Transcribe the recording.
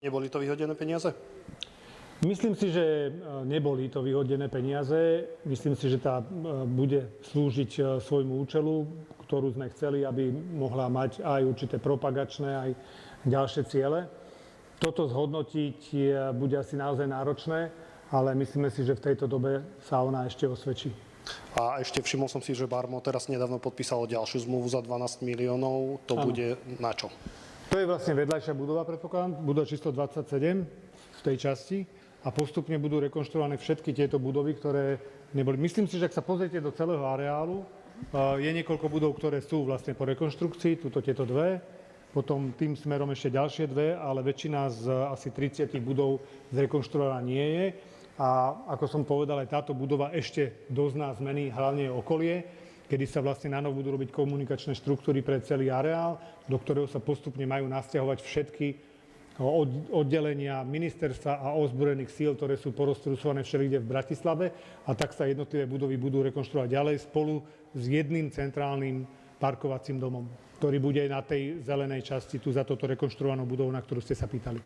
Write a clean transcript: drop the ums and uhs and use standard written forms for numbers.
Neboli to vyhodené peniaze? Myslím si, že neboli to vyhodené peniaze. Myslím si, že tá bude slúžiť svojmu účelu, ktorú sme chceli, aby mohla mať aj určité propagačné, aj ďalšie ciele. Toto zhodnotiť bude asi naozaj náročné, ale myslíme si, že v tejto dobe sa ona ešte osvedčí. A ešte všimol som si, že Barmo teraz nedávno podpísalo ďalšiu zmluvu za 12 miliónov. To bude na čo? To je vlastne vedľajšia budova, predpokladám, budova číslo 27 v tej časti a postupne budú rekonštruované všetky tieto budovy, ktoré neboli. Myslím si, že ak sa pozriete do celého areálu, je niekoľko budov, ktoré sú vlastne po rekonštrukcii, tieto dve, potom tým smerom ešte ďalšie dve, ale väčšina z asi 30 budov zrekonštruovaná nie je. A ako som povedal, aj táto budova ešte dozná zmeny, hlavne okolie, kedy sa vlastne na novo budú robiť komunikačné štruktúry pre celý areál, do ktorého sa postupne majú nasťahovať všetky oddelenia ministerstva a ozbrojených síl, ktoré sú poroztrúsované všelikde v Bratislave, a tak sa jednotlivé budovy budú rekonštruovať ďalej spolu s jedným centrálnym parkovacím domom, ktorý bude na tej zelenej časti tu za toto rekonštruovanou budovou, na ktorú ste sa pýtali.